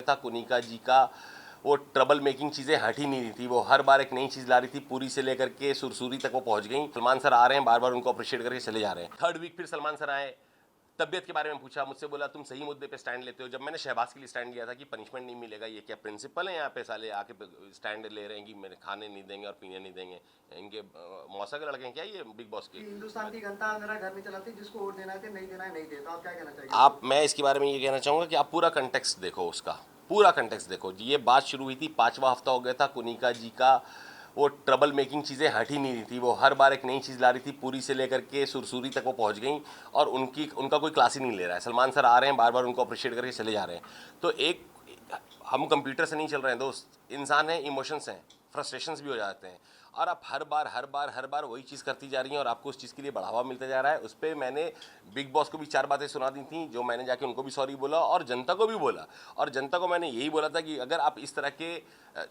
था कुनिका जी का, वो ट्रबल मेकिंग चीज़ें हट ही नहीं रही थी, वो हर बार एक नई चीज़ ला रही थी, पूरी से लेकर के सुरसूरी तक वो पहुंच गई। सलमान सर आ रहे हैं, बार बार उनको अप्रिशिएट करके चले जा रहे हैं। थर्ड वीक फिर सलमान सर आए, तबियत के बारे में पूछा, मुझसे बोला तुम सही मुद्दे पे स्टैंड लेते हो। जब मैंने शहबाज के लिए स्टैंड लिया था कि पनिशमेंट नहीं मिलेगा, ये क्या प्रिंसिपल है यहाँ पे, साले आके स्टैंड ले रहे हैं कि मेरे खाने नहीं देंगे और पीने नहीं देंगे, इनके मौसा के लड़के हैं क्या ये बिग बॉस के। हिंदुस्तान की जनता मेरा घर नहीं चलाती, जिसको वोट देना है नहीं देना है नहीं देता। आप क्या कहना चाहिए? आप, मैं इसके बारे में ये कहना चाहूँगा कि आप पूरा कंटेक्स्ट देखो, उसका पूरा कंटेक्स्ट देखो। ये बात शुरू हुई थी, 5वां हफ्ता हो गया था, कुनिका जी का वो ट्रबल मेकिंग चीज़ें हट ही नहीं रही थी, वो हर बार एक नई चीज़ ला रही थी, पूरी से लेकर के सुरसूरी तक वो पहुंच गई और उनका कोई क्लास ही नहीं ले रहा है। सलमान सर आ रहे हैं, बार बार उनको अप्रिशिएट करके चले जा रहे हैं। तो एक, हम कंप्यूटर से नहीं चल रहे हैं दोस्त, इंसान हैं, इमोशंस हैं, फ्रस्ट्रेशंस भी हो जाते हैं, और आप हर बार वही चीज़ करती जा रही हैं और आपको उस चीज़ के लिए बढ़ावा मिलता जा रहा है। उस पर मैंने बिग बॉस को भी 4 बातें सुना दी थी, जो मैंने जाके उनको भी सॉरी बोला और जनता को भी बोला। और जनता को मैंने यही बोला था कि अगर आप इस तरह के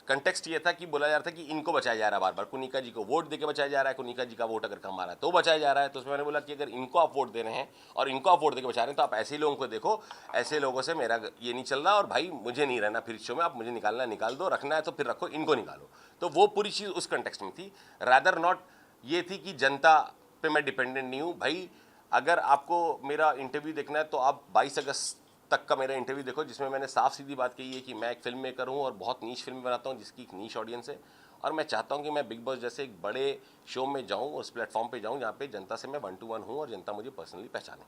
कंटेक्स्ट ये था कि बोला जा रहा था कि इनको बचाया जा रहा है, बार बार कुनिका जी को वोट देके बचाया जा रहा है, कुनिका जी का वोट अगर कम आ रहा है तो बचाया जा रहा है। तो उसमें मैंने बोला कि अगर इनको आप वोट दे रहे हैं और इनको आप वोट देके बचा रहे हैं तो आप ऐसे ही लोगों को देखो, ऐसे लोगों से मेरा ये नहीं चल रहा, और भाई मुझे नहीं रहना फिर शो में, आप मुझे निकालना निकाल दो, रखना है तो फिर रखो, इनको निकालो। तो वो पूरी चीज़ उस कंटेक्स्ट में थी, रादर नॉट ये थी कि जनता पे मैं डिपेंडेंट नहीं हूँ। भाई अगर आपको मेरा इंटरव्यू देखना है तो आप 22 अगस्त तक का मेरा इंटरव्यू देखो, जिसमें मैंने साफ सीधी बात कही है कि मैं एक फिल्म मेकर हूँ और बहुत नीश फिल्म बनाता हूँ जिसकी एक नीश ऑडियंस है, और मैं चाहता हूँ कि मैं बिग बॉस जैसे एक बड़े शो में जाऊँ, उस प्लेटफॉर्म पे जाऊँ जहाँ पे जनता से मैं 1 to 1 हूँ और जनता मुझे पर्सनली पहचाने।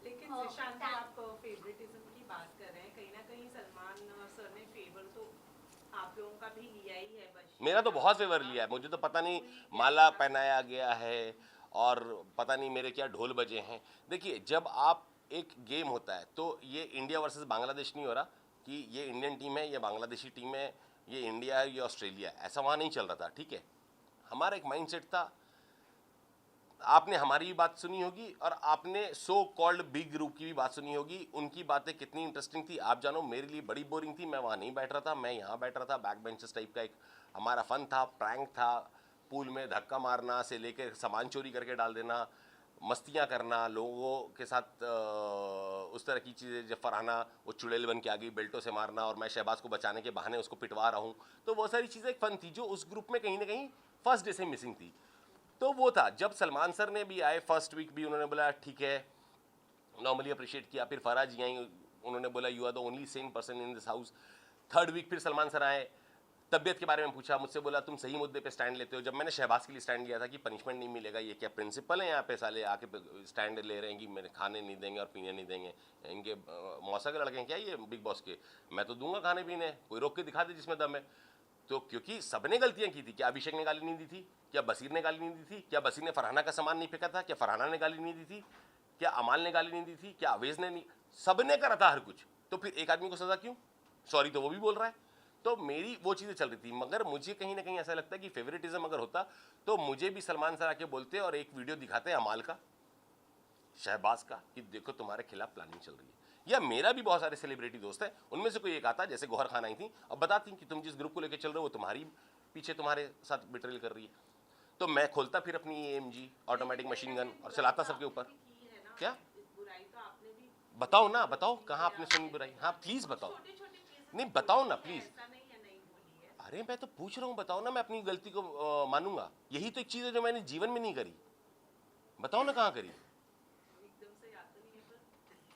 लेकिन जिशान जी, आप फेवरेटिज्म की बात कर रहे हैं, कहीं ना कहीं सलमान सर ने फेवर तो आप लोगों का भी लिया ही है। बस मेरा तो बहुत फेवर लिया है, मुझे तो पता नहीं माला पहनाया गया है और पता नहीं मेरे क्या ढोल बजे हैं। देखिए, जब आप एक गेम होता है तो ये इंडिया वर्सेस बांग्लादेश नहीं हो रहा कि ये इंडियन टीम है, ये बांग्लादेशी टीम है, ये इंडिया है, ये ऑस्ट्रेलिया है, ऐसा वहाँ नहीं चल रहा था। ठीक है, हमारा एक माइंडसेट था। आपने हमारी भी बात सुनी होगी और आपने सो कॉल्ड बिग ग्रुप की भी बात सुनी होगी, उनकी बातें कितनी इंटरेस्टिंग थी आप जानो। मेरे लिए बड़ी बोरिंग थी, मैं वहाँ नहीं बैठ रहा था, मैं यहाँ बैठ रहा था। बैक बेंचेस टाइप का एक हमारा फन था, प्रैंक था, पूल में धक्का मारना से लेकर सामान चोरी करके डाल देना, मस्तियाँ करना लोगों के साथ, उस तरह की चीज़ें। जब फरहाना वो चुड़ैल बन के आ गई, बेल्टों से मारना, और मैं शहबाज को बचाने के बहाने उसको पिटवा रहा हूँ, तो वो सारी चीज़ें एक फन थी जो उस ग्रुप में कहीं ना कहीं फर्स्ट डे से मिसिंग थी। तो वो था, जब सलमान सर ने भी आए फर्स्ट वीक भी उन्होंने बोला ठीक है, नॉर्मली अप्रिशिएट किया। फिर फराह जी आई, उन्होंने बोला you are the only same person in this house. Third week फिर सलमान सर आए, तबियत के बारे में पूछा, मुझसे बोला तुम सही मुद्दे पे स्टैंड लेते हो। जब मैंने शहबाज के लिए स्टैंड लिया था कि पनिशमेंट नहीं मिलेगा, ये क्या प्रिंसिपल है यहाँ पे, साले आके स्टैंड ले रहे हैं कि मेरे खाने नहीं देंगे और पीने नहीं देंगे, इनके मौसा के लड़के हैं क्या ये बिग बॉस के, मैं तो दूंगा खाने पीने, कोई रोक के दिखा दे जिसमें दम है। तो क्योंकि सबने गलतियां की थी, क्या अभिषेक ने गाली नहीं दी थी, क्या बसीर ने गाली नहीं दी थी, क्या बसीर ने फरहाना का सामान नहीं फेंका था, क्या फरहाना ने गाली नहीं दी थी, क्या अमाल ने गाली नहीं दी थी, क्या अवेज ने नहीं, सबने करा था हर कुछ। तो फिर एक आदमी को सजा क्यों? सॉरी तो वो भी बोल रहा है। तो मेरी वो चीज़ें चल रही थी, मगर मुझे कहीं ना कहीं ऐसा लगता है कि फेवरेटिज्म अगर होता तो मुझे भी सलमान सर आके बोलते और एक वीडियो दिखाते अमाल का, शहबाज का, कि देखो तुम्हारे खिलाफ प्लानिंग चल रही है। या मेरा भी बहुत सारे सेलिब्रिटी दोस्त हैं, उनमें से कोई एक आता, जैसे गौहर खान आई थी, अब बताती कि तुम जिस ग्रुप को लेकर चल रहे हो वो तुम्हारी पीछे तुम्हारे साथ बिट्रेल कर रही है, तो मैं खोलता फिर अपनी AMG ऑटोमेटिक मशीन गन और चलाता सबके ऊपर। क्या बुराई तो आपने भी बताओ ना, बताओ कहाँ आपने सुनी बुराई, हाँ प्लीज बताओ। छोटे छोटे चीजें नहीं बताओ ना प्लीज। ऐसा नहीं है, नहीं बोली है। अरे मैं तो पूछ रहा हूँ, बताओ ना, मैं अपनी गलती को मानूंगा। यही तो एक चीज है जो मैंने जीवन में नहीं करी, बताओ ना कहाँ करी। एकदम से याद तो नहीं है पर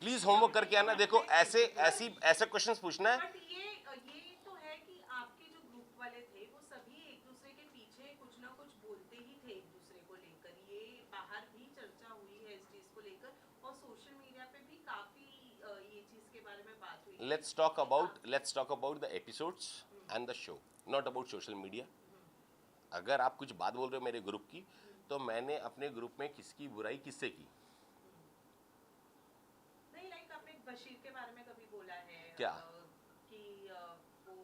प्लीज होमवर्क करके आना। देखो ऐसे क्वेश्चंस पूछना है। बट ये तो है कि आपके जो ग्रुप वाले थे वो सभी एक दूसरे के पीछे कुछ ना कुछ बोलते ही थे एक दूसरे को लेकर। ये बाहर भी चर्चा हुई है इस चीज को लेकर और सोशल मीडिया पे भी काफी ये चीज के बारे में बात हुई है। let's talk about the episodes and the show, not about social media. अगर आप कुछ बात बोल रहे हो मेरे ग्रुप की, तो मैंने अपने ग्रुप में किसकी बुराई किससे की? नहीं, लाइक आपने बशीर के बारे में कभी बोला है क्या? कि वो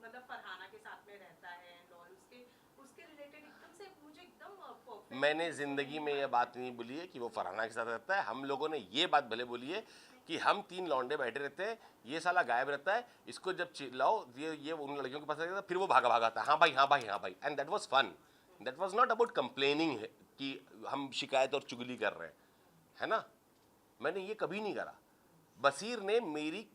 मतलब फरहाना के साथ में रहता है और उसके रिलेटेड एकदम से मुझे एकदम परफेक्ट। मैंने जिंदगी में ये बात नहीं बोली है कि वो फरहाना के साथ रहता है। हम लोगों ने ये बात भले बोली है कि हम 3 लौंडे बैठे रहते हैं, ये साला गायब रहता है, इसको जब चिल्लाओ ये उन लड़कियों के पास रहता है, फिर वो भागा भागा आता है, हाँ भाई हाँ भाई हाँ भाई, and that was fun. That was not about complaining कि हम शिकायत और चुगली कर रहे हैं, है ना। मैंने ये कभी नहीं करा। बसीर ने मेरी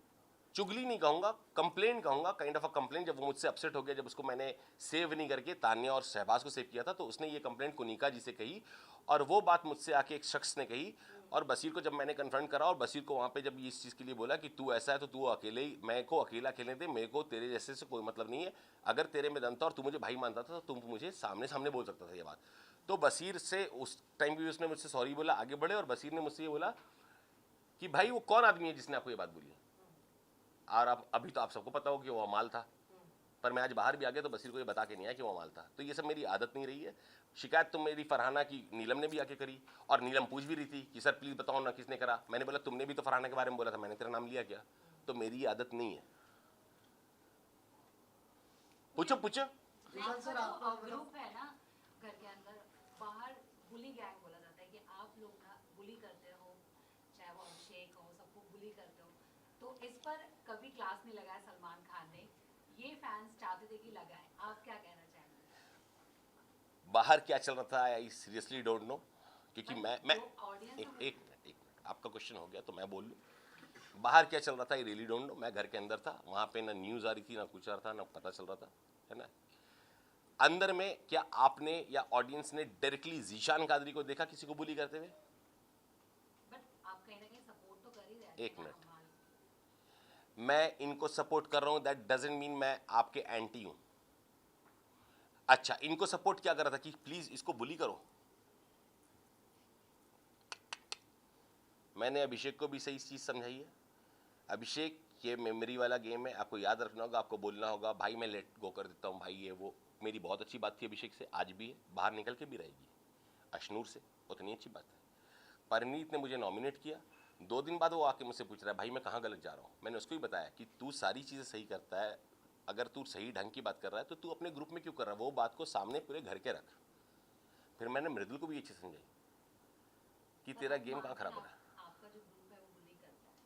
चुगली नहीं कहूँगा, कंप्लेन कहूँगा, काइंड ऑफ अ कंप्लेन। जब वो मुझसे अपसेट हो गया, जब उसको मैंने सेव नहीं करके तान्या और शहबाज को सेव किया था, तो उसने ये कंप्लेंट कुनिका जी से कही और वो बात मुझसे आके एक शख्स ने कही। और बसीर को जब मैंने कन्फ्रंट करा और बसीर को वहाँ पे जब इस चीज़ के लिए बोला कि तू ऐसा है तो तू अकेले ही, मैं को अकेला खेलने दे, मेरे को तेरे जैसे से कोई मतलब नहीं है, अगर तेरे में दम था और तू मुझे भाई मानता था तो तुम मुझे सामने सामने बोल सकता था ये बात। तो बसीर से उस टाइम भी उसने मुझसे सॉरी बोला, आगे बढ़े, और बसीर ने मुझसे ये बोला कि भाई वो कौन आदमी है जिसने आपको ये बात बोली है, और अब अभी तो आप सबको पता हो कि वो अमाल था, पर मैं आज बाहर भी आ गया तो बसीर को ये बता के नहीं आया कि वो अमाल था। तो ये सब मेरी आदत नहीं रही है। शिकायत तो मेरी फरहाना की नीलम ने भी आके करी, और नीलम पूछ भी रही थी कि सर प्लीज़ बताओ ना किसने करा। मैंने बोला तुमने भी तो फरहाना के बारे में बोला था, मैंने तेरा नाम लिया क्या? तो मेरी आदत नहीं है। पूछो पूछो। विशाल सर, आपका ग्रुप है ना घर के अंदर, बाहर बुली गैंग बोला जाता है कि आप लोग ना बुली करते हो, चाहे वो अभिषेक हो, सबको बुली करते हो, तो इस पर कभी क्लास नहीं लगाया सलमान खान ने, ये फैंस चाहते थे कि लगाए, आप क्या कहना चाहेंगे? बाहर क्या चल रहा था आई सीरियसली डोंट नो, क्योंकि मैं ऑडियंस एक मिनट आपका क्वेश्चन हो गया तो मैं बोल लूँ। बाहर क्या चल रहा था आई रियली डोंट नो। मैं घर के अंदर था, वहाँ पे ना न्यूज़ आ रही थी, ना कुछ आ रहा था, ना पता चल रहा था, है ना। अंदर में क्या आपने या ऑडियंस ने डायरेक्टली जीशान कादरी को देखा किसी को बुली करते हुए? बट आप कहीं ना कहीं सपोर्ट तो कर ही रहे हैं। एक मिनट, मैं इनको सपोर्ट कर रहा हूँ दैट डजंट मीन मैं आपके एंटी हूँ। अच्छा, इनको सपोर्ट क्या कर रहा था कि प्लीज इसको बुली करो। मैंने अभिषेक को भी सही चीज समझाई है। अभिषेक, ये मेमोरी वाला गेम है, आपको याद रखना होगा, आपको बोलना होगा भाई मैं लेट गो कर देता हूँ भाई, ये वो। मेरी बहुत अच्छी बात थी अभिषेक से, आज भी है, बाहर निकल के भी रहेगी। अशनूर से उतनी अच्छी बात है। परनीत ने मुझे नॉमिनेट किया, 2 दिन बाद वो आके मुझसे पूछ रहा है भाई मैं कहाँ गलत जा रहा हूँ। मैंने उसको ही बताया कि तू सारी चीज़ें सही करता है, अगर तू सही ढंग की बात कर रहा है तो तू अपने ग्रुप में क्यों कर रहा है, वो बात को सामने पूरे घर के रख। फिर मैंने मृदुल को भी ये चीज़ समझाई कि तेरा गेम कहाँ खराब हो रहा है। आपका जो ग्रुप है वो बुली करता है,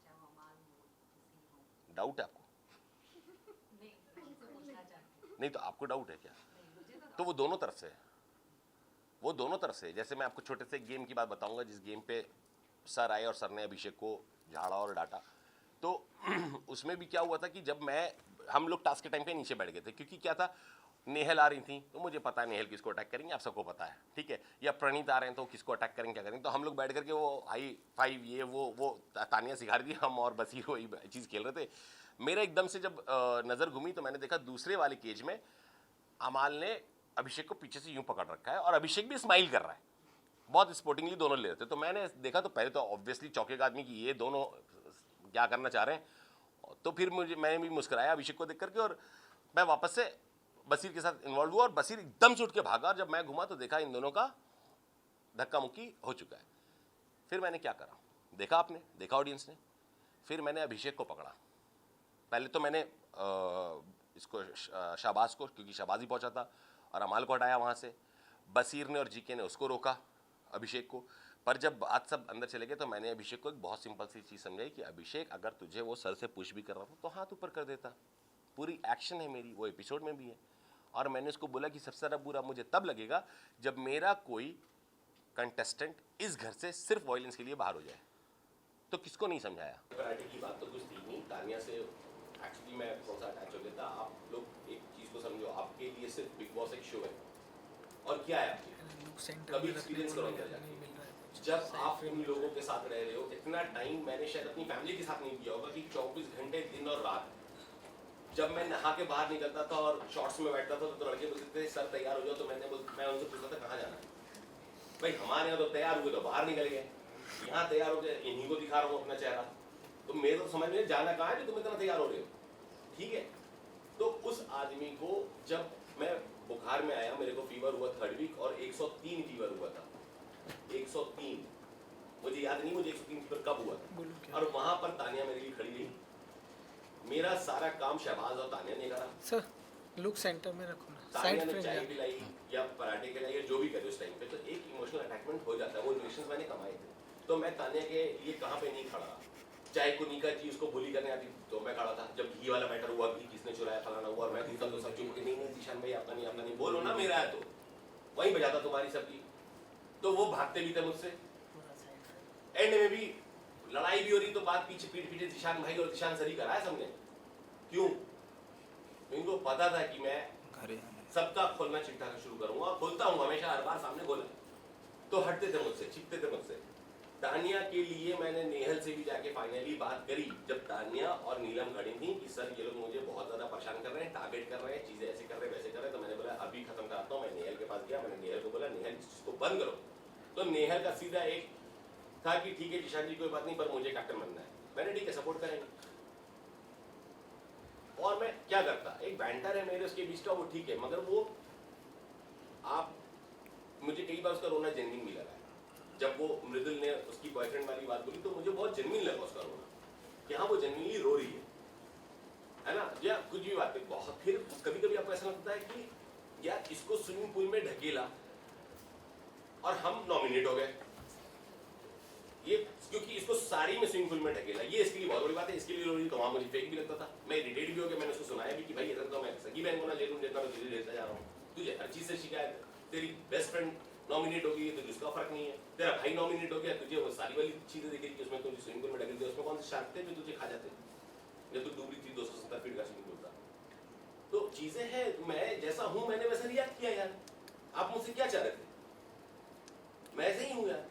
चाहे वो अमाल हो, किसी हो। डाउट है आपको? नहीं, मैं उनसे पूछना चाहती हूँ। नहीं तो आपको डाउट है क्या? नहीं, मुझे तो वो दोनों तरफ से है, वो दोनों तरफ से है। जैसे मैं आपको छोटे से गेम की बात बताऊंगा, जिस गेम पे सर आए और सर ने अभिषेक को झाड़ा और डांटा, तो उसमें भी क्या हुआ था कि जब हम लोग टास्क के टाइम पे नीचे बैठ गए थे, क्योंकि क्या था, नेहल आ रही थी तो मुझे पता है नेहल किसको अटैक करेंगे, आप सबको पता है, ठीक है, या प्रणीत आ रहे हैं तो किसको अटैक करेंगे क्या करेंगे। तो हम लोग बैठ करके वो हाई फाइव ये वो तानिया सिखा रही थी, हम और बसीर वही चीज़ खेल रहे थे। मेरा एकदम से जब नज़र घूमी तो मैंने देखा दूसरे वाले केज में अमाल ने अभिषेक को पीछे से यूं पकड़ रखा है और अभिषेक भी स्माइल कर रहा है, बहुत स्पोर्टिंगली दोनों ले रहे थे। तो मैंने देखा तो पहले तो ऑब्वियसली चौकेगा आदमी कि ये दोनों क्या करना चाह रहे हैं। तो फिर मैंने भी मुस्कुराया अभिषेक को देख करके, और मैं वापस से बसीर के साथ इन्वॉल्व हुआ और बसीर एकदम से उठ के भागा, और जब मैं घुमा तो देखा इन दोनों का धक्का मुक्की हो चुका है। फिर मैंने क्या करा, देखा आपने, देखा ऑडियंस ने, फिर मैंने अभिषेक को पकड़ा। पहले तो मैंने इसको शाहबाज को, क्योंकि शाहबाज ही पहुंचा था, और अमाल को हटाया वहाँ से। बसीर ने और जीके ने उसको रोका, अभिषेक को। पर जब बात सब अंदर चले गए तो मैंने अभिषेक को एक बहुत सिंपल सी चीज़ समझाई कि अभिषेक अगर तुझे वो सर से पुश भी कर रहा था तो हाथ ऊपर कर देता, पूरी एक्शन है मेरी, वो एपिसोड में भी है। और मैंने उसको बोला कि सबसे ज़्यादा बुरा मुझे तब लगेगा जब मेरा कोई कंटेस्टेंट इस घर से सिर्फ वॉयलेंस के लिए बाहर हो जाए। तो किसको नहीं समझाया। कराटे की बात तो कुछ थी नहीं, तानिया से एक्चुअली मैं कौन सा अटैच हो गया था। आप लोग एक चीज़ को समझो, आपके लिए सिर्फ बिग बॉस एक शो है, और क्या है आपके कभी एक्सपीरियंस करो अंदर जाके। जब आप उन लोगों के साथ रह रहे हो, इतना टाइम मैंने शायद अपनी फैमिली के साथ नहीं किया होगा कि 24 घंटे दिन और रात। जब मैं नहा के बाहर निकलता था और शॉर्ट्स में बैठता था तो लड़के बोलते थे सर तैयार हो जाओ, तो मैं उनसे पूछता था कहाँ जाना है। भाई हमारे यहाँ तो तैयार हुए तो बाहर निकल गए, यहाँ तैयार हो गए, इन्हीं को दिखा रहा हूँ अपना चेहरा। तो मेरे तो समझ में जाना कहाँ है जो तुम इतना तैयार हो रहे हो, ठीक है। तो उस आदमी को जब मैं बुखार में आया, मेरे को फीवर हुआ 3rd वीक और 103 फीवर हुआ था, 103, मुझे याद नहीं मुझे 103 फीवर कब हुआ था। और वहां पर तानिया मेरे लिए खड़ी रही, मेरा सारा काम शहबाज और तानिया ने करा। सर लुक सेंटर में रखो ना, तानिया साइड ने चाय फ्रेम पिलाई या पराठे खिलाई या जो भी करे उस टाइम पे, तो एक इमोशनल अटैचमेंट हो जाता है। वो रिलेशंस मैंने कमाए थे, तो मैं तानिया के लिए कहाँ पे नहीं खड़ा। चाहे कुनिका जी उसको बुली करने आती तो मैं खड़ा था, जब घी वाला मैटर हुआ कि किसने चुराया फलाना हुआ, और मैं घूमता तो सब चुप के नहीं जीशान भाई आपका नहीं बोलो ना, मेरा है तो वहीं बजाता तुम्हारी सबकी। तो वो भागते भी थे मुझसे, एंड में भी लड़ाई भी हो रही तो बात पीछे पीठ पीछे दिशान भाई और दिशान सर ही कराया सबने। क्यों? इनको पता था कि मैं सबका खोलना चिट्ठा शुरू करूंगा और खोलता हूँ हमेशा, हर बार सामने खोला। तो हटते थे मुझसे, छिपते थे मुझसे। तानिया के लिए मैंने नेहल से भी जाके फाइनली बात करी जब तानिया और नीलम खड़ी थी कि सर ये लोग मुझे बहुत ज्यादा परेशान कर रहे हैं, टारगेट कर रहे हैं, चीजें ऐसे कर रहे हैं वैसे कर रहे हैं। तो मैंने बोला अभी खत्म कराता हूँ। मैं नेहल के पास गया, मैंने नेहल को बोला नेहल इस चीज को बंद करो। तो नेहल का सीधा एक था कि ठीक है जिशान जी कोई बात नहीं, पर मुझे कैप्टन बनना है। मैंने ठीक है सपोर्ट करेंगे। और मैं क्या करता, एक बैंटर है मेरे उसके बीच का, वो ठीक है, मगर वो आप मुझे कई बार उसका रोना जेन्युइन भी लगा है। जब वो मृदुल ने उसकी बॉयफ्रेंड वाली बात बोली तो मुझे बहुत जेन्युइन लगा उसका रोना कि हाँ वो जेन्युइनली रो रही है ना, या कुछ भी बात है। बहुत फिर कभी कभी आपको ऐसा लगता है कि यार इसको स्विमिंग पूल में ढकेला और हम नॉमिनेट हो गए, ये क्योंकि इसको साड़ी में स्विमिंग पूल में ढकेला, ये इसके लिए बहुत बड़ी बात है। इसके लिए रो रही तो वहां मुझे फेक भी लगता था, मैं इरिटेट भी हो गया। मैंने उसको सुनाया भी कि भाई इधर तो मैं सगी बहन को ना ले लूं जितना मैं तुझे लेता जा रहा हूँ, तुझे हर चीज से शिकायत है। तेरी बेस्ट फ्रेंड नॉमिनेट हो गई तो जिसका फर्क नहीं है, तेरा भाई नॉमिनेट हो गया, तुझे वो सारी वाली चीजें दिख रही कि उसमें तुझे स्विमिंग पूल में ढकेल दिया, उसमें कौन से शार्क थे जो तुझे खा जाते, जब तू डूब रही थी 270 फीट का स्विमिंग पूल था। तो चीजें हैं, मैं जैसा हूं मैंने वैसा रिएक्ट किया यार। आप मुझसे क्या चाह रहे थे? मैं ऐसे ही हूं यार,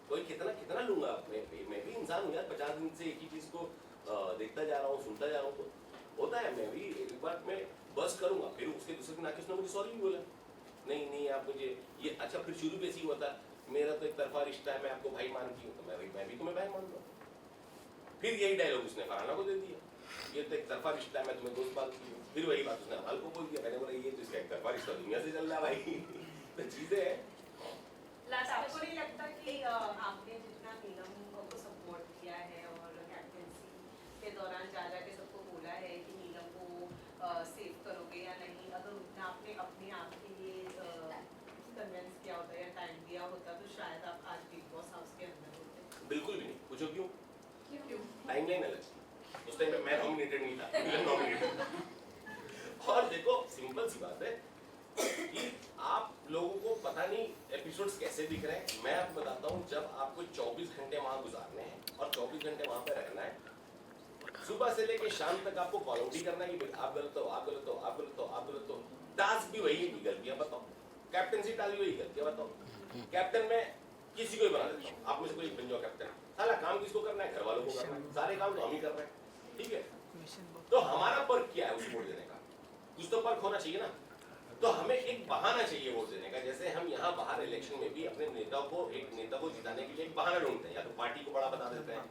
कोई कितना कितना लूंगा। मैं भी इंसान हूं यार, 50 दिन से एक ही चीज को देखता जा रहा हूँ, सुनता जा रहा हूँ, तो होता है। मैं भी एक बार मैं बस करूंगा, फिर उसके दूसरे दिन आके उसने मुझे सॉरी भी बोला, नहीं आप मुझे ये अच्छा। फिर शुरू में ऐसी हुआ था, मेरा तो एक तरफा रिश्ता है, मैं आपको भाई मानती हूँ, तो मैं भी तुम्हें भाई मान लूँ। फिर यही डायलॉग उसने फरहाना को दे दिया, ये तो एक तरफा रिश्ता है, मैं तुम्हें दोस्त मानती हूँ। फिर वही बात उसने अमाल को बोल दिया। मैंने बोला ये तो इसका एक तरफा रिश्ता दुनिया से चल रहा है भाई। तो चीजें हैं। आपको नहीं लगता कि आपने जितना नीलम को सपोर्ट किया है और कैप्टेंसी के दौरान जा के सबको बोला है कि नीलम को सेव करोगे या नहीं, अगर उतना आपने अपने आप के लिए कन्विंस किया होता या टाइम दिया होता तो शायद आप आज बिग बॉस हाउस के अंदर होते? बिल्कुल भी नहीं। पूछो क्यों? क्यों? टाइमलाइन अलग। उस टाइम पे मैं नॉमिनेटेड नहीं था, नीलम नॉमिनेटेड। और देखो सिंपल सी बात है कि आप लोगों को पता नहीं एपिसोड्स कैसे दिख रहे हैं। मैं आपको बताता हूँ, जब आपको 24 घंटे वहां गुजारने हैं और 24 घंटे वहां पे रहना है, सुबह से लेके शाम तक आपको कॉल आउट ही करना है कि आप गलत हो, आप गलत हो, आप गलत हो, आप गलत हो। टास्क भी वही है कि गलतियां बताओ, कैप्टनसी टास्क भी वही, गलतियां बताओ। कैप्टन में किसी को भी बना देता हूँ, आप में से कोई बन जाओ कैप्टन। सारा काम किसको करना है? घर वालों को करना है, सारे काम तो हम ही कर रहे हैं, ठीक है। तो हमारा पर्क क्या है उस वोट देने का? कुछ तो पर्क होना चाहिए ना। तो हमें एक बहाना चाहिए वोट देने का। जैसे हम यहाँ बाहर इलेक्शन में भी अपने नेता को, एक नेता को जिताने के लिए एक बहाना ढूंढते हैं, या तो पार्टी को बड़ा बता देते हैं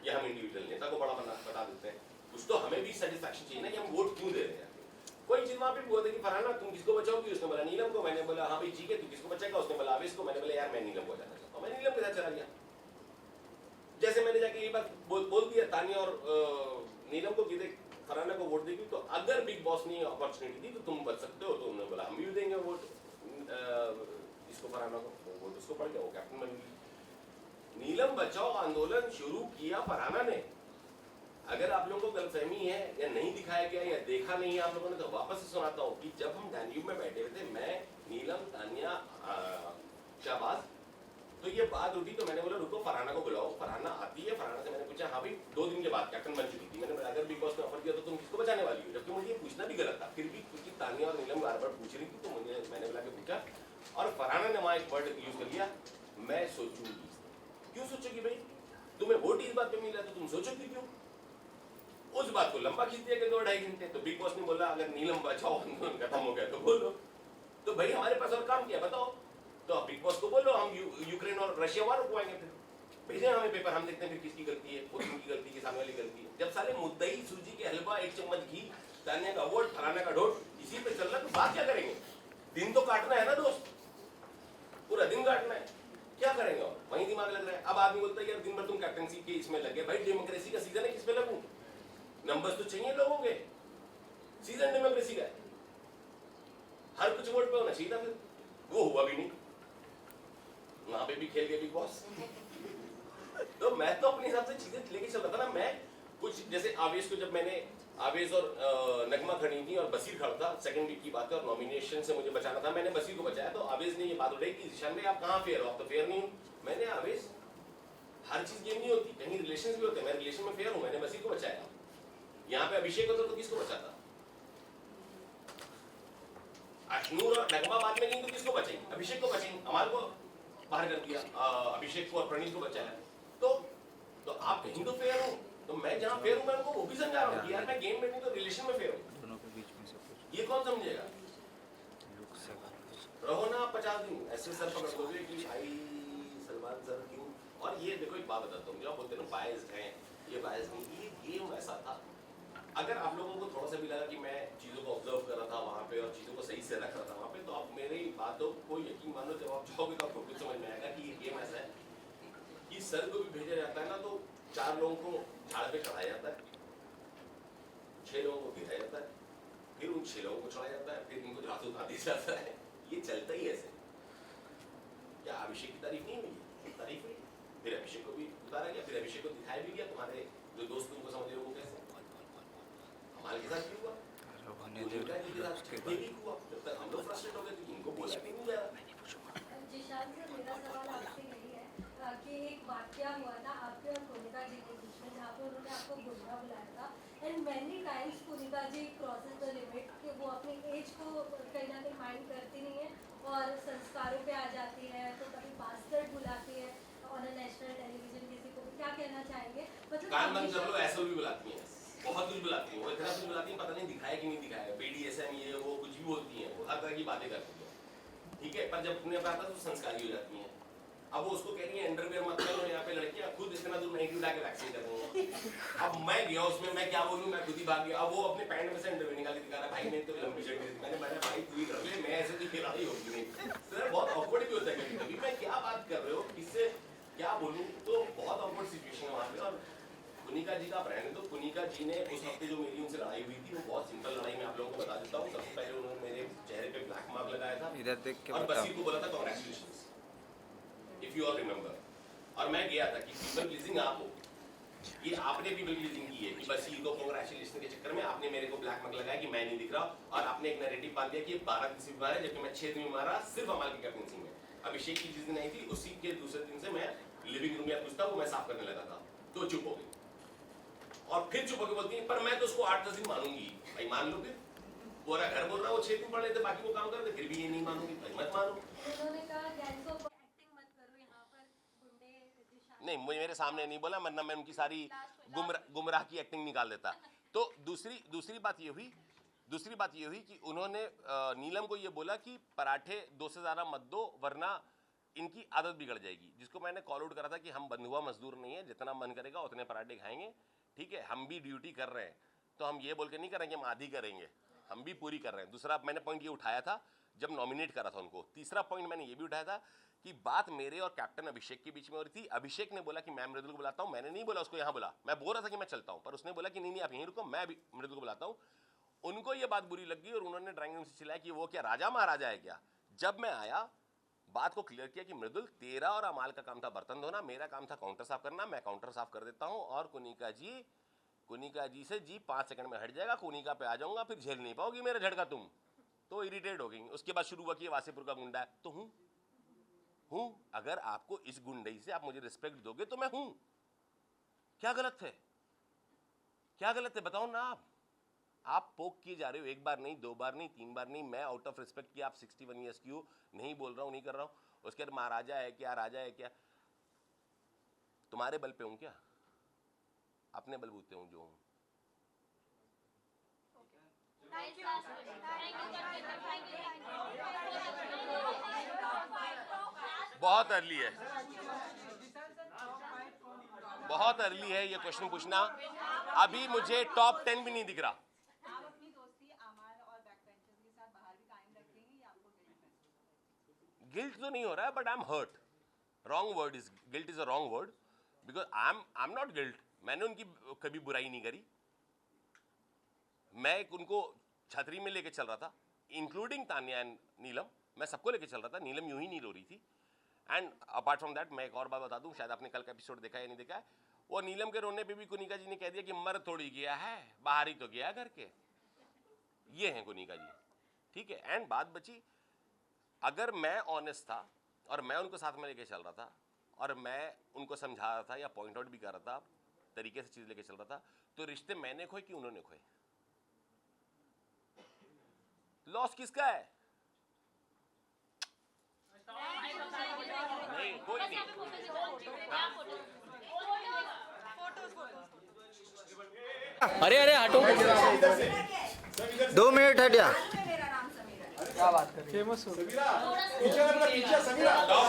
या हम इंडिविजुअल नेता को बड़ा बता देते हैं। कुछ तो हमें भी सेटिस्फैक्शन चाहिए ना कि हम वोट क्यों दे रहे हैं। कोई चीज वहां पे बोलते कि फरहाना तुम किसको बचाओगी? उसने बोला नीलम को। मैंने बोला हाँ भाई ठीक है, तू किसको बचाएगा? उसने बोला आवेश को। मैंने बोला यार मैं नीलम को बचाना चाहता हूँ, मैं नीलम के साथ चला गया। जैसे मैंने जाके ये बात बोल दिया तानिया और नीलम को कि देख फरहाना को वोट देगी तो अगर बिग बॉस ने अपॉर्चुनिटी दी तो तुम बच सकते हो। तो उन्होंने बोला हम भी देंगे वोट इसको, फरहाना को। वोट उसको पड़ गया, वो कैप्टन बन गई। नीलम बचाओ आंदोलन शुरू किया फरहाना ने। अगर आप लोगों को गलतफहमी है या नहीं दिखाया गया या देखा नहीं है आप लोगों ने, तो वापस से सुनाता हूँ कि जब हम डैन्यूब में बैठे हुए थे, मैं, नीलम, तानिया, शाहबाज, तो ये बात उठी तो मैंने बोला रुको फरहाना को बुलाओ। फरहाना आती है, फरहाना से मैंने पूछा हाँ भाई 2 दिन के बाद कैप्टन बन चुकी थी। मैंने बोला अगर बिग बॉस ने ऑफर किया तो तुम किसको बचाने वाली हो? जबकि मुझे ये पूछना भी गलत था, फिर भी क्योंकि तानिया और नीलम बार बार पूछ रही थी तो मैंने बोला के पूछा, और फरहाना ने वहां एक वर्ड यूज कर लिया, मैं सोचूंगी। क्यों सोचोगी भाई? तुम्हें वोट इस बात पे मिला तो तुम सोचोगी क्यों? उस बात को लंबा खींच दिया 2-2.5 घंटे। तो बिग बॉस ने बोला अगर नीलम बचाओ आंदोलन खत्म हो गया तो बोलो। तो भाई हमारे पास और काम किया बताओ। तो आप बिग बॉस को बोलो हम यूक्रेन और रशिया वार रुकवाएंगे, फिर भेजे हमें पेपर, हम देखते हैं फिर किसकी गलती है, वो की गलती है, सामने वाली गलती है। जब साले मुद्दई सूजी के हलवा, 1 चम्मच घी, तानिया का वोट, फरहाना का ढोट इसी पे चल रहा, तो बात क्या करेंगे? दिन तो काटना है ना दोस्त, पूरा दिन काटना है, क्या करेंगे? और वही दिमाग लग रहा है। अब आदमी बोलता है यार दिन भर तुम कैप्टनसी के इसमें लगे। भाई डेमोक्रेसी का सीजन है, किस पे लगूं? नंबर्स तो चाहिए लोगों के, सीजन डेमोक्रेसी का है, हर कुछ वोट पे होना चाहिए था। फिर वो हुआ भी नहीं, वहां पे भी खेल गए बिग बॉस। तो मैं तो अपने हिसाब से चीजें लेके चल रहा था ना। मैं कुछ जैसे आवेश को, जब मैंने आवेश और नगमा खड़ी थी और बसीर खड़ा था, सेकंड वीक की बात है और नॉमिनेशन से मुझे बचाना था, मैंने बसीर को बचाया। तो आवेश ने ये बात उठाई कि ईशान भाई आप कहाँ फेयर हो? आप तो फेयर नहीं हो। मैंने आवेश हर चीज गेम नहीं होती, कहीं रिलेशन भी होते हैं। मैं रिलेशन में फेयर हूँ, मैंने बसी को बचाया। यहाँ पे अभिषेक होता तो किसको बचाता? अश्नूर और नगमा बाद में नहीं तो किसको बचाएंगे? अभिषेक को बचाएंगे। अमाल को बाहर कर दिया, अभिषेक को और प्रणीत को बचाया। तो आप कहीं तो फेयर हो। तो मैं जहाँ फेयर हूँ मैं उनको वो भी समझा रहा हूँ कि यार मैं गेम में नहीं तो रिलेशन में फेयर हूँ। दोनों के बीच में से कुछ ये कौन समझेगा? लुक से बात रहो ना 50 दिन ऐसे सर पकड़ दोगे कि भाई सलमान सर क्यों। और ये देखो एक बात बताता हूँ, जो आप बोलते हैं ना बायस्ड हैं, ये बायस्ड नहीं, ये गेम ऐसा था। अगर आप लोगों को थोड़ा सा भी लगा कि मैं चीज़ों को ऑब्जर्व कर रहा था वहाँ पे और चीज़ों को सही से रख रहा था वहाँ पे, तो आप मेरी बातों को यकीन मानो, जब आप जाओगे तो आपको कुछ समझ में आएगा कि ये गेम ऐसा है कि सर को भी भेजा जाता है ना तो 4 लोगों को झाड़ पे चढ़ाया जाता है, 6 लोगों को गिराया जाता है, फिर उन 6 लोगों को चढ़ाया जाता है, फिर उनको झाड़ू उठा दिया जाता है। ये चलता ही ऐसे। क्या अभिषेक की तारीफ नहीं हुई? तारीफ हुई, फिर अभिषेक को भी उतारा गया, फिर अभिषेक को दिखाया भी गया। तुम्हारे जो दोस्त तुमको समझ रहे हो वो कैसे, हमारे के साथ भी हुआ, होने दे उसके बाद हुआ। जब तक हम लोग फ्रस्ट्रेट हो गए थे इनको बोला भी नहीं जा रहा। जिशान सर, मेरा सवाल आपसे यही है कि एक वाकया हुआ था आपके और कोनिका जी के बीच में, जहाँ पे उन्होंने आपको गुमराह बुलाया था, and many times Konika ji crosses the limit कि वो अपनी एज को कहीं ना कहीं माइंड करती नहीं है और संस्कारों पे आ जाती है, तो कभी बास्टर्ड बुलाती है ऑन नेशनल टेलीविजन। किसी को भी क्या कहना चाहेंगे? कान बंद कर लो, ऐसा भी बुलाती हैं, बहुत कुछ बुलाती हैं, वो इतना कुछ बुलाती हैं पता नहीं दिखाया कि नहीं दिखाया। BDSM ये वो कुछ भी बोलती हैं, वो हर तरह की बातें करती हैं, ठीक है। पर जब अपने पे आता है तो संस्कारी हो जाती हैं। अब वो उसको कह रही है अंडरवेयर मत पहनो, यहाँ पे लड़कियां खुद इतना दूर नाइटी उठा के वैक्सीन कर रही हैं। अब मैं गया उसमें, मैं क्या बोलूँ, मैं खुद ही भाग गया। अब वो अपने पैंट में से अंडरवेयर निकाल के दिखा रहा है, भाई मैं तो लंबी शर्ट थी। मैंने बोला भाई तू ही कर ले, मैं ऐसे तो खिलाड़ी होगी नहीं। सर बहुत ऑकवर्ड भी होता है कभी कभी, मैं क्या बात कर रहे हो, किससे क्या बोलूँ, तो बहुत ऑकवर्ड सिचुएशन है वहाँ पे। और कुनिका जी का आप रहने दो। कुनिका जी ने उस हफ्ते जो मेरी उनसे लड़ाई हुई थी वो बहुत सिंपल लड़ाई, मैं आप लोगों को बता देता हूँ। सबसे पहले उन्होंने मेरे चेहरे पे ब्लैक मार्क लगाया था इधर देख के और बताओ। बसीर को बोला था congratulations, if you all remember. और मैं गया था कि पीपल प्लीजिंग आप हो, ये आपने पीपल प्लीजिंग की है कि बसीर को कांग्रेचुलेशन के चक्कर में आपने मेरे को ब्लैक मार्क लगाया कि मैं नहीं दिख रहा, और आपने एक नैरेटिव बांध दिया कि 12 दिन से बीमार है, जबकि मैं 6 दिन में मारा सिर्फ हमारे की कैप्टनसी में। अभिषेक की जिस दिन आई थी उसी के दूसरे दिन से मैं लिविंग रूम या कुछ था वो मैं साफ करने लगा था, तो चुप हो गई। और फिर चुप होकर बोलती है पर मैं तो उसको 8-10 दिन मानूंगी। भाई मान लो, फिर पूरा घर बोल रहा है वो 6 दिन पढ़ लेते, बाकी वो काम कर रहे, फिर भी ये नहीं मानूंगी, भाई मत मानो। उन्होंने कहा गैंग्स ऑफ एक्टिंग मत करो यहाँ पर, गुंडे जिशान नहीं, मुझे मेरे सामने नहीं बोला, वरना मैं उनकी सारी गुमराह की एक्टिंग निकाल देता। तो दूसरी बात ये हुई कि उन्होंने नीलम को ये बोला कि पराठे 2 से ज़्यादा मत दो वरना इनकी आदत बिगड़ जाएगी, जिसको मैंने कॉल आउट करा था कि हम बंधुआ मजदूर नहीं है, जितना मन करेगा उतने पराठे खाएंगे, ठीक है। हम भी ड्यूटी कर रहे हैं, तो हम ये बोल के नहीं करेंगे हम आधी करेंगे, हम भी पूरी कर रहे हैं। दूसरा मैंने पॉइंट ये उठाया था जब नॉमिनेट करा था उनको। तीसरा पॉइंट मैंने ये भी उठाया था कि बात मेरे और कैप्टन अभिषेक के बीच में हो रही थी। अभिषेक ने बोला कि मैं मृदुल को बुलाता हूँ, मैंने नहीं बोला उसको यहाँ बुला, मैं बोल रहा था कि मैं चलता हूँ, पर उसने बोला कि नहीं आप यहीं रुको, मैं मृदुल को बुलाता हूँ। उनको ये बात बुरी लगी और उन्होंने ड्राइंग रूम से चिल्लाया कि वो क्या राजा महाराजा है क्या। जब मैं आया बात को क्लियर किया कि मृदुल तेरा और अमाल का काम था बर्तन धोना, मेरा काम था काउंटर साफ करना, मैं काउंटर साफ कर देता हूँ और कुनिका जी से जी 5 सेकंड में हट जाएगा, कुनिका पे आ जाऊंगा, फिर झेल नहीं पाओगी मेरा झटका तुम। तो इरिटेट हो गई। उसके बाद शुरू हुआ कि वासीपुर का गुंडा है, तो हूं। अगर आपको इस गुंडई से आप मुझे रिस्पेक्ट दोगे तो मैं हूं। क्या गलत है बताओ ना। आप पोक किए जा रहे हो, 1 बार नहीं, 2 बार नहीं, 3 बार नहीं। मैं आउट ऑफ रिस्पेक्ट कि आप 61 ईयर्स की हो नहीं बोल रहा हूं, नहीं कर रहा हूं। उसके बाद महाराजा है क्या, राजा है क्या, तुम्हारे बल पे हूं क्या, अपने बलबूते हूं जो हूं। बहुत अर्ली है, बहुत अर्ली है ये क्वेश्चन पूछना। अभी मुझे टॉप 10 भी नहीं दिख रहा। आप अपनी दोस्ती अमाल और बैकबेंचर्स के साथ बाहर भी कायम रखेंगे या आपको गिल्ट महसूस होगा? गिल्ट तो नहीं हो रहा है, but I am hurt. Wrong word is guilt, is a wrong word, because I am not guilt. मैंने उनकी कभी बुराई नहीं करी। मैं उनको छतरी में लेके चल रहा था, इंक्लूडिंग तान्या एंड नीलम, मैं सबको लेके चल रहा था। नीलम यूं ही नहीं रो रही थी। एंड अपार्ट फ्रॉम दैट मैं एक और बात बता दूं, शायद आपने कल का एपिसोड देखा या नहीं देखा है, वो नीलम के रोने पे भी कुनिका जी ने कह दिया कि मर थोड़ी गया है, बाहर ही तो गया घर के। ये हैं कुनिका जी, ठीक है। एंड बात बची, अगर मैं ऑनेस्ट था और मैं उनको साथ में लेके चल रहा था और मैं उनको समझा रहा था या पॉइंट आउट भी कर रहा था, तरीके से चीज़ लेके चल रहा था, तो रिश्ते मैंने खोए कि उन्होंने खोए? लॉस किसका है? नहीं, कोई नहीं। अरे अरे हटो 2 मिनट हट जा। फेमस हो टॉप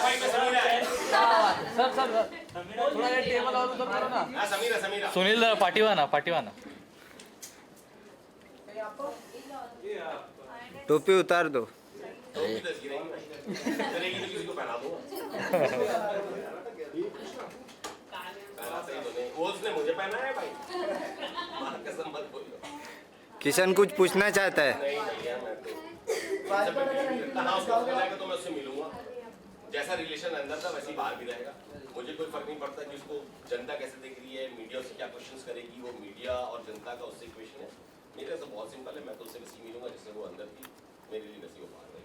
5 में समीरा है। सर थोड़ा ये टेबल और उधर करो ना। हाँ, समीरा। सुनील जरा पाटिवा ना टोपी उतार दो। टोपी तो इसकी रहेगी भाई। चलेगी तो किसी को पहना दूंगा। पहना सही तो नहीं, वो उसने मुझे पहना है भाई। मां कसम मत बोलो। किशन कुछ पूछना चाहता है। नहीं भैया, मैं तो हाँ, उसको बुलाएगा तो मैं उससे मिलूंगा। जैसा रिलेशन अंदर था वैसे ही बाहर भी रहेगा। मुझे कोई फर्क नहीं पड़ता कि उसको जनता कैसे देख रही है, मीडिया उससे क्या क्वेश्चंस करेगी, वो मीडिया और जनता का उससे इक्वेशन है। मेरे से बहुत सिंपल है, मैं तो उससे वैसे ही मिलूंगा जिससे वो अंदर थी, मेरे लिए वैसे ही वो बाहर रहेगी।